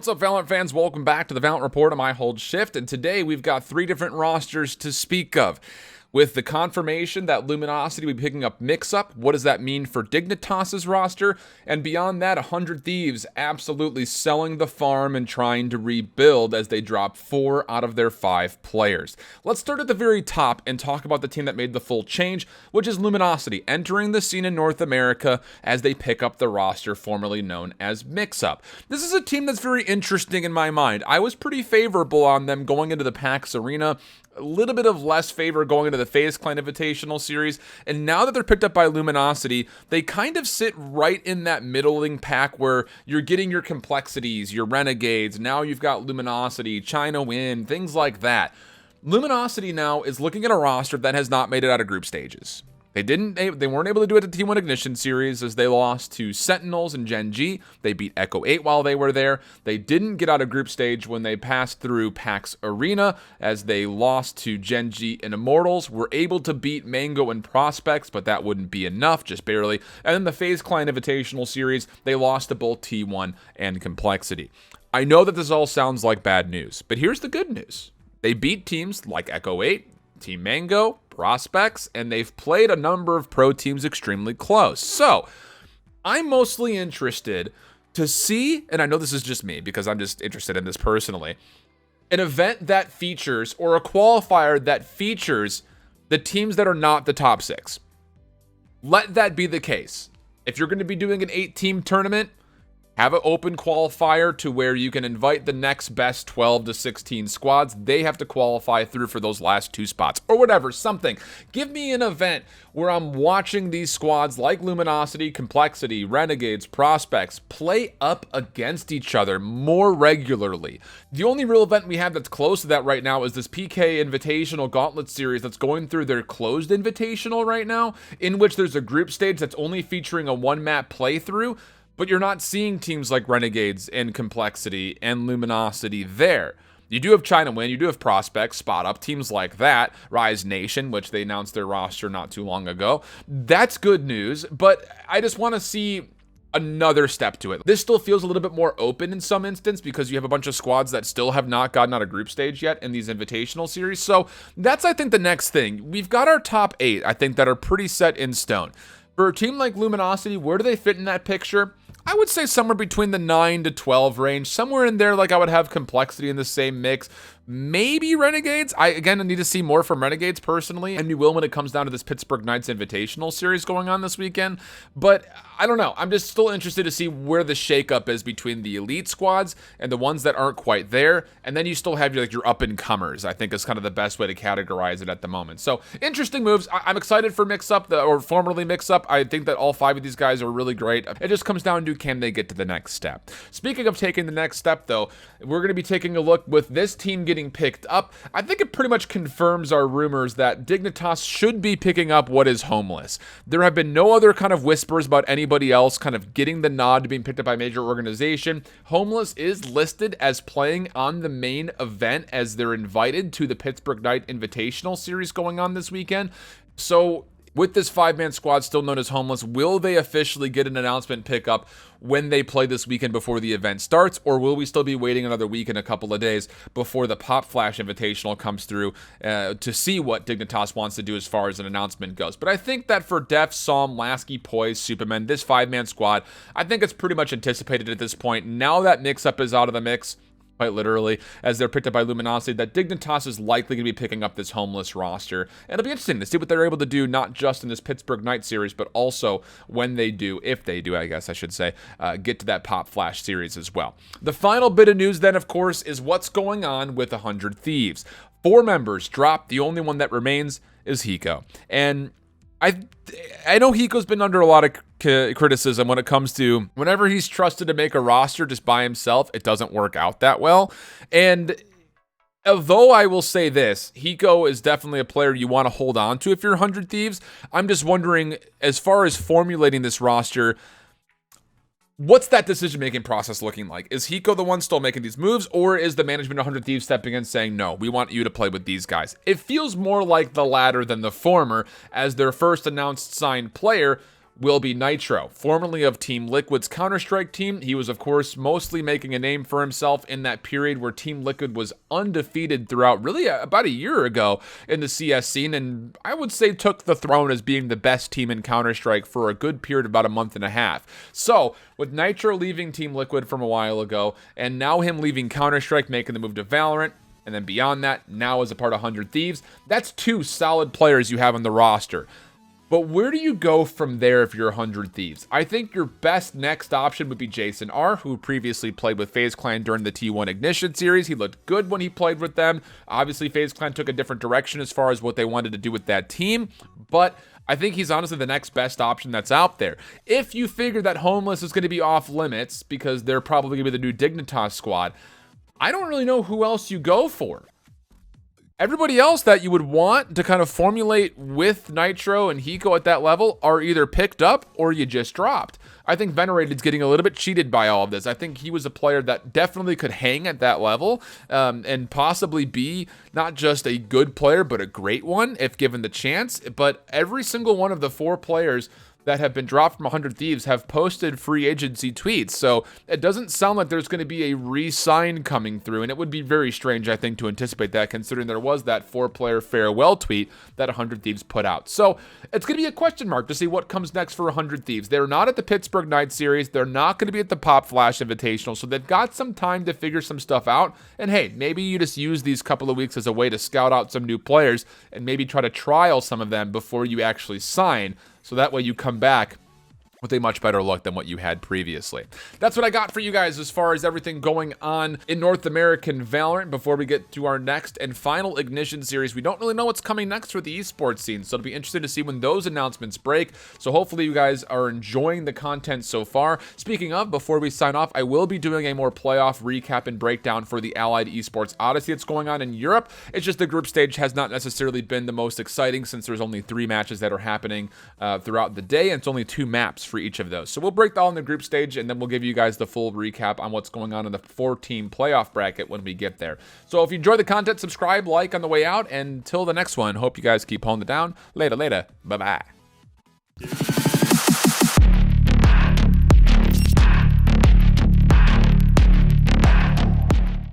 What's up, Valorant fans? Welcome back to the Valorant Report on IHOLDSHIFT, and today we've got 3 different rosters to speak of. With the confirmation that Luminosity will be picking up Mixup, what does that mean for Dignitas' roster? And beyond that, 100 Thieves absolutely selling the farm and trying to rebuild as they drop 4 out of their 5 players. Let's start at the very top and talk about the team that made the full change, which is Luminosity, entering the scene in North America as they pick up the roster formerly known as Mixup. This is a team that's very interesting in my mind. I was pretty favorable on them going into the PAX Arena. A little bit of less favor going into the FaZe Clan Invitational Series, and now that they're picked up by Luminosity, they kind of sit right in that middling pack where you're getting your complexities, your renegades. Now you've got Luminosity, China Win, things like that. Luminosity now is looking at a roster that has not made it out of group stages. They weren't able to do it at the T1 Ignition Series as they lost to Sentinels and Gen G. They beat Echo 8 while they were there. They didn't get out of group stage when they passed through PAX Arena as they lost to Gen G and Immortals. Were able to beat Mango and Prospects, but that wouldn't be enough, just barely. And then the FaZe Clan Invitational Series, they lost to both T1 and Complexity. I know that this all sounds like bad news, but here's the good news. They beat teams like Echo 8, Team Mango, Prospects, and they've played a number of pro teams extremely close. So I'm mostly interested to see, and I know this is just me because I'm just interested in this personally, an event that features, or a qualifier that features, the teams that are not the top 6. Let that be the case. If you're going to be doing an 8-team tournament, have an open qualifier to where you can invite the next best 12 to 16 squads. They have to qualify through for those last 2 spots or whatever, something. Give me an event where I'm watching these squads like Luminosity, Complexity, Renegades, Prospects play up against each other more regularly. The only real event we have that's close to that right now is this PK Invitational Gauntlet Series that's going through their closed invitational right now, in which there's a group stage that's only featuring a 1-map playthrough. But you're not seeing teams like Renegades and Complexity and Luminosity there. You do have China Win, you do have Prospects, Spot Up, teams like that, Rise Nation, which they announced their roster not too long ago. That's good news, but I just want to see another step to it. This still feels a little bit more open in some instance because you have a bunch of squads that still have not gotten out of group stage yet in these invitational series. So that's, I think, the next thing. We've got our top 8, I think, that are pretty set in stone. For a team like Luminosity, where do they fit in that picture? I would say somewhere between the 9 to 12 range, somewhere in there. Like I would have Complexity in the same mix. Maybe Renegades. I need to see more from Renegades personally, and we will when it comes down to this Pittsburgh Knights Invitational Series going on this weekend. But I don't know. I'm just still interested to see where the shakeup is between the elite squads and the ones that aren't quite there. And then you still have your up-and-comers, I think is kind of the best way to categorize it at the moment. So interesting moves. I'm excited for Mixup, or formerly Mixup. I think that all 5 of these guys are really great. It just comes down to, can they get to the next step? Speaking of taking the next step, though, we're going to be taking a look with this team getting picked up. I think it pretty much confirms our rumors that Dignitas should be picking up what is Homeless. There have been no other kind of whispers about anybody else kind of getting the nod to being picked up by a major organization. Homeless is listed as playing on the main event as they're invited to the Pittsburgh Knight Invitational Series going on this weekend. So with this 5-man squad still known as Homeless, will they officially get an announcement pickup when they play this weekend before the event starts, or will we still be waiting another week and a couple of days before the Pop Flash Invitational comes through to see what Dignitas wants to do as far as an announcement goes? But I think that for Def, Psalm, Lasky, Poise, Superman, this 5-man squad, I think it's pretty much anticipated at this point. Now that Mixup is out of the mix, quite literally, as they're picked up by Luminosity, that Dignitas is likely going to be picking up this Homeless roster. And it'll be interesting to see what they're able to do, not just in this Pittsburgh Knight series, but also when they do, if they do, I guess I should say, get to that Pop Flash series as well. The final bit of news then, of course, is what's going on with 100 Thieves. 4 members dropped. The only one that remains is Hiko. And I know Hiko's been under a lot of criticism when it comes to whenever he's trusted to make a roster just by himself, it doesn't work out that well. And although I will say this, Hiko is definitely a player you want to hold on to if you're 100 Thieves. I'm just wondering, as far as formulating this roster, what's that decision-making process looking like? Is Hiko the one still making these moves, or is the management of 100 Thieves stepping in saying, no, we want you to play with these guys? It feels more like the latter than the former, as their first announced signed player will be Nitr0, formerly of Team Liquid's Counter-Strike team. He was, of course, mostly making a name for himself in that period where Team Liquid was undefeated throughout really about a year ago in the CS scene, and I would say took the throne as being the best team in Counter-Strike for a good period of about a month and a half. So, with Nitr0 leaving Team Liquid from a while ago, and now him leaving Counter-Strike, making the move to Valorant, and then beyond that, now as a part of 100 Thieves, that's 2 solid players you have on the roster. But where do you go from there if you're 100 Thieves? I think your best next option would be Jason R, who previously played with FaZe Clan during the T1 Ignition series. He looked good when he played with them. Obviously, FaZe Clan took a different direction as far as what they wanted to do with that team, but I think he's honestly the next best option that's out there. If you figure that Homeless is going to be off limits because they're probably going to be the new Dignitas squad, I don't really know who else you go for. Everybody else that you would want to kind of formulate with Nitr0 and Hiko at that level are either picked up or you just dropped. I think Venerated's getting a little bit cheated by all of this. I think he was a player that definitely could hang at that level and possibly be not just a good player, but a great one if given the chance. But every single one of the 4 players that have been dropped from 100 Thieves have posted free agency tweets. So it doesn't sound like there's going to be a re-sign coming through. And it would be very strange, I think, to anticipate that, considering there was that 4-player farewell tweet that 100 Thieves put out. So it's going to be a question mark to see what comes next for 100 Thieves. They're not at the Pittsburgh Night Series. They're not going to be at the Pop Flash Invitational. So they've got some time to figure some stuff out. And hey, maybe you just use these couple of weeks as a way to scout out some new players and maybe try to trial some of them before you actually sign. So that way you come back with a much better look than what you had previously. That's what I got for you guys as far as everything going on in North American Valorant. Before we get to our next and final Ignition series, we don't really know what's coming next for the esports scene, so it'll be interesting to see when those announcements break. So hopefully you guys are enjoying the content so far. Speaking of, before we sign off, I will be doing a more playoff recap and breakdown for the Allied Esports Odyssey that's going on in Europe. It's just the group stage has not necessarily been the most exciting since there's only 3 matches that are happening throughout the day, and it's only 2 maps for each of those. So we'll break that all in the group stage, and then we'll give you guys the full recap on what's going on in the 4-team playoff bracket when we get there. So if you enjoy the content, subscribe, like on the way out, and until the next one, hope you guys keep holding it down. Later. Bye-bye.